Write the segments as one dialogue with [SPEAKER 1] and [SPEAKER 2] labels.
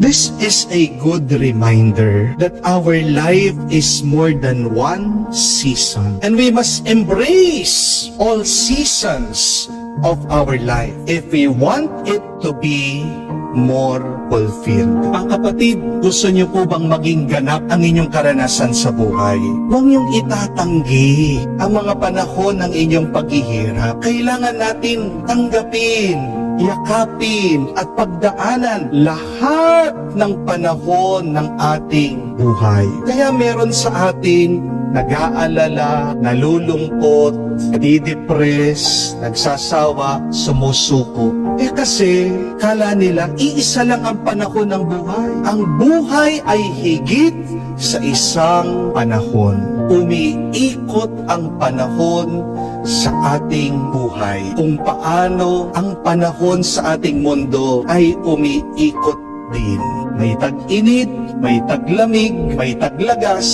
[SPEAKER 1] This is a good reminder that our life is more than one season. And we must embrace all seasons of our life if we want it to be more fulfilled. Mga kapatid, gusto niyo po bang maging ganap ang inyong karanasan sa buhay? Huwag niyong itatanggi ang mga panahon ng inyong paghihirap. Kailangan natin tanggapin, yakapin at pagdaanan lahat ng panahon ng ating buhay. Kaya meron sa atin nag-aalala, nalulungkot, nadidepress, nagsasawa, sumusuko. Kasi kala nila iisa lang ang panahon ng buhay. Ang buhay ay higit sa isang panahon. Umiikot ang panahon sa ating buhay. Kung paano ang panahon sa ating mundo ay umiikot din. May tag-init, may taglamig, may taglagas,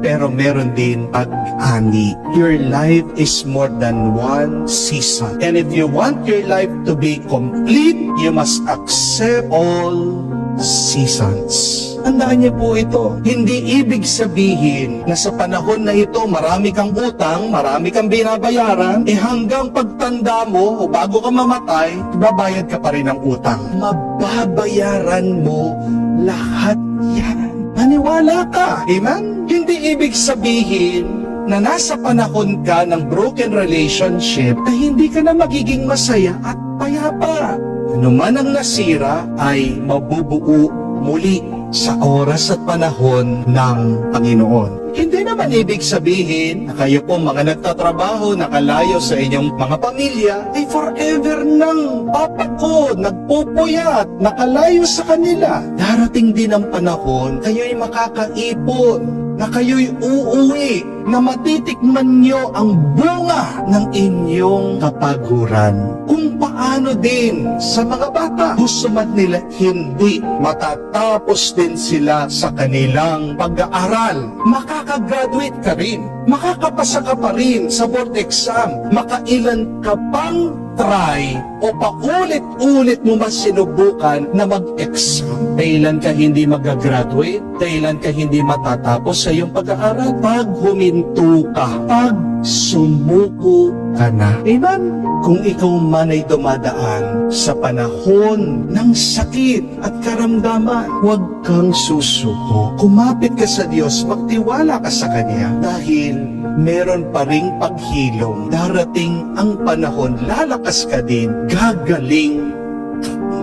[SPEAKER 1] pero meron din pag-ani. Your life is more than one season. And if you want your life to be complete, you must accept all seasons. Tandaan niyo po ito. Hindi ibig sabihin na sa panahon na ito marami kang utang, marami kang binabayaran, hanggang pagtanda mo o bago ka mamatay, babayad ka pa rin ng utang. Mababayaran mo lahat yan. Maniwala ka. Amen? Hindi ibig sabihin na nasa panahon ka ng broken relationship na hindi ka na magiging masaya at payapa. Ano man ang nasira ay mabubuo muli sa oras at panahon ng Panginoon. Hindi naman ibig sabihin na kayo po mga nagtatrabaho, nakalayo sa inyong mga pamilya, ay forever nang papako, nagpupuyat, nakalayo sa kanila. Darating din ang panahon, kayo'y makakaipon, na kayo'y uuwi, na matitikman nyo ang bunga ng inyong kapaguran. Kung paano din sa mga bata, gusto man nila hindi matatapos din sila sa kanilang pag-aaral. Makakagraduate ka rin, makakapasa ka pa rin sa board exam, makailan ka pang try o paulit-ulit mo mas sinubukan na mag-exam. Kailan ka hindi mag-graduate, kailan ka hindi matatapos sa iyong pag-aaral, pag huminto ka, pag sumuko ka na. Amen? Kung ikaw man ay dumadaan sa panahon ng sakit at karamdaman, huwag kang susuko. Kumapit ka sa Diyos, magtiwala ka sa Kanya dahil meron pa ring paghilom. Darating ang panahon, lalakas ka din, gagaling.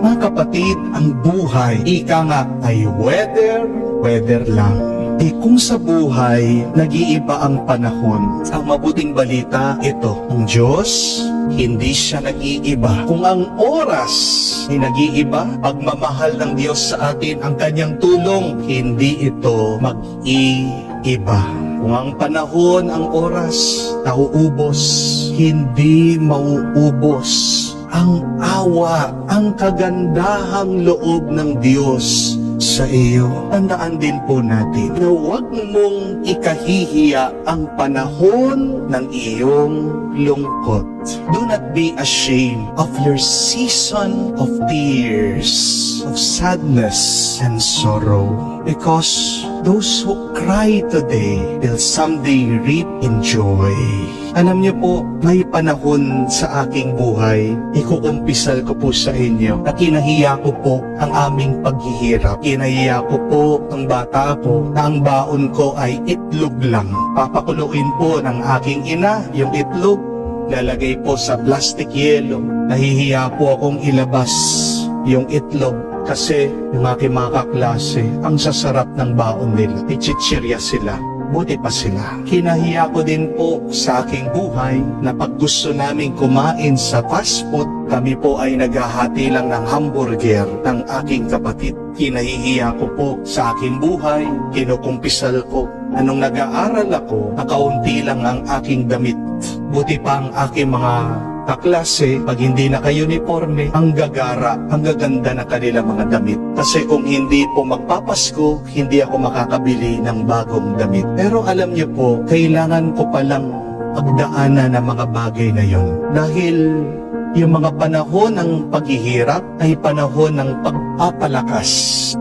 [SPEAKER 1] Mga kapatid, ang buhay, ika nga, ay weather lang. Kung sa buhay, nag-iiba ang panahon, ang mabuting balita, ito, ang Diyos, hindi siya nag-iiba. Kung ang oras ay nag-iiba, pagmamahal ng Diyos sa atin, ang kanyang tulong, hindi ito mag-iiba. Kung ang panahon, ang oras, nauubos, hindi mauubos. Ang awa, ang kagandahang loob ng Diyos sa iyo. Tandaan din po natin na huwag mong ikahihiya ang panahon ng iyong lungkot. Do not be ashamed of your season of tears, of sadness and sorrow, because those who cry today will someday reap in joy. Alam niyo po, may panahon sa aking buhay, ikukumpisal ko po sa inyo, na kinahiya ko po ang aming paghihirap. Kinahiya ko po ang bata ko, na ang baon ko ay itlog lang. Papakuluin po ng aking ina yung itlog, lalagay po sa plastic yelo. Nahihiya po akong ilabas yung itlog kasi yung aking mga kaklase, ang sasarap ng baon nila. Ichichirya sila. Buti pa sila. Kinahiya ko din po sa aking buhay na pag gusto naming kumain sa fast food, kami po ay naghahati lang ng hamburger ng aking kapatid. Kinahihiya ko po sa aking buhay, kinukumpisal ko. Anong nag-aaral ako, nakaunti lang ang aking damit. Buti pa ang aking mga kaklase, pag hindi naka-uniforme, ang gagara, ang gaganda na kanilang mga damit. Kasi kung hindi po magpapasko, hindi ako makakabili ng bagong damit. Pero alam niyo po, kailangan ko palang pagdaanan ng mga bagay na yon. Dahil yung mga panahon ng paghihirap ay panahon ng pagpapalakas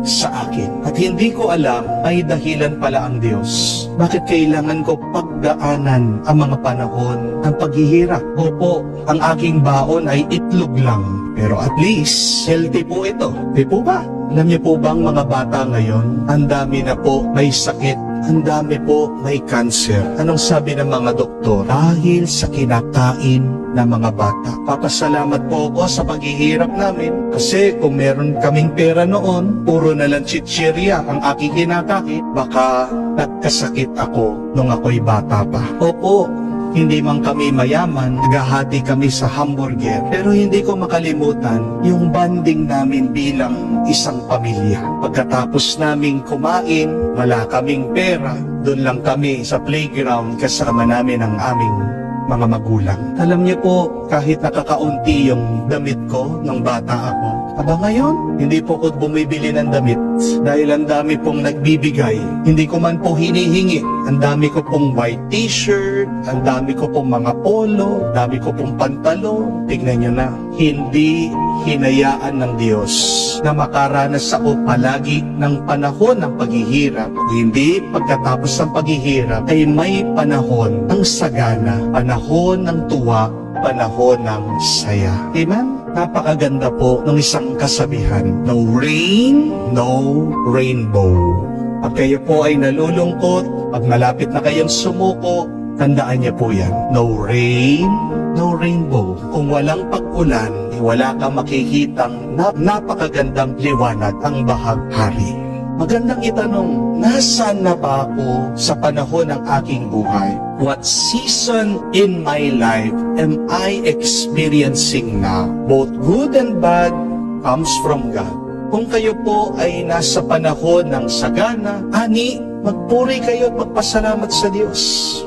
[SPEAKER 1] sa akin. At hindi ko alam, may dahilan pala ang Diyos. Bakit kailangan ko pagdaanan ang mga panahon ng paghihirap? Opo, ang aking baon ay itlog lang. Pero at least, healthy po ito. Di po ba? Alam niyo po bang mga bata ngayon, ang dami na po may sakit, ang dami po may cancer. Anong sabi ng mga doktor? Dahil sa kinakain ng mga bata. Papasalamat po ako sa paghihirap namin. Kasi kung meron kaming pera noon, puro na lang chichirya ang aking kinakain, baka nagkasakit ako nung ako'y bata pa. Opo, hindi man kami mayaman, naghahati kami sa hamburger. Pero hindi ko makalimutan yung bonding namin bilang isang pamilya. Pagkatapos naming kumain, wala kaming pera, doon lang kami sa playground kasama namin ang aming mga magulang. Alam niyo po, kahit nakakaunti yung damit ko nung bata ako, ngayon, hindi po ko bumibili ng damit dahil ang dami pong nagbibigay. Hindi ko man po hinihingi. Ang dami ko pong white t-shirt, ang dami ko pong mga polo, dami ko pong pantalon. Tignan nyo na, hindi hinayaan ng Diyos na makaranas ako palagi ng panahon ng paghihirap. Hindi pagkatapos ng paghihirap ay may panahon ng sagana, panahon ng tuwa, panahon ng saya. Amen? Napakaganda po ng isang kasabihan. No rain, no rainbow. Pag kayo po ay nalulungkot, pag malapit na kayong sumuko, tandaan niyo po yan. No rain, no rainbow. Kung walang pag-ulan, wala kang makikitang napakagandang liwanag ang bahaghari. Magandang itanong, nasaan na ba ako sa panahon ng aking buhay? What season in my life am I experiencing now? Both good and bad comes from God. Kung kayo po ay nasa panahon ng sagana, ani, magpuri kayo at magpasalamat sa Diyos.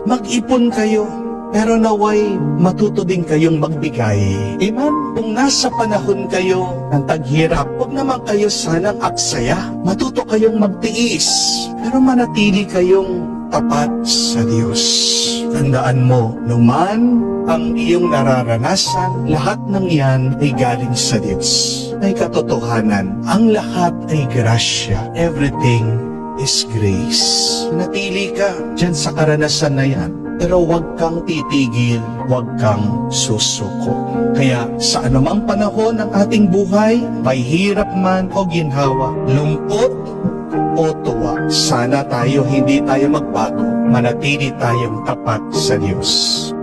[SPEAKER 1] Mag-ipon kayo. Pero naway matuto din kayong magbigay. Amen? Kung nasa panahon kayo ng taghirap, huwag naman kayo sanang aksaya. Matuto kayong magtiis. Pero manatili kayong tapat sa Diyos. Tandaan mo, numan ang iyong nararanasan, lahat ng iyan ay galing sa Diyos. May katotohanan, ang lahat ay grasya. Everything is grace. Natili ka dyan sa karanasan na yan. Pero huwag kang titigil, huwag kang susuko. Kaya sa anumang panahon ng ating buhay, may hirap man o ginhawa, lungkot o tuwa, sana hindi tayo magbago, manatili tayong tapat sa Diyos.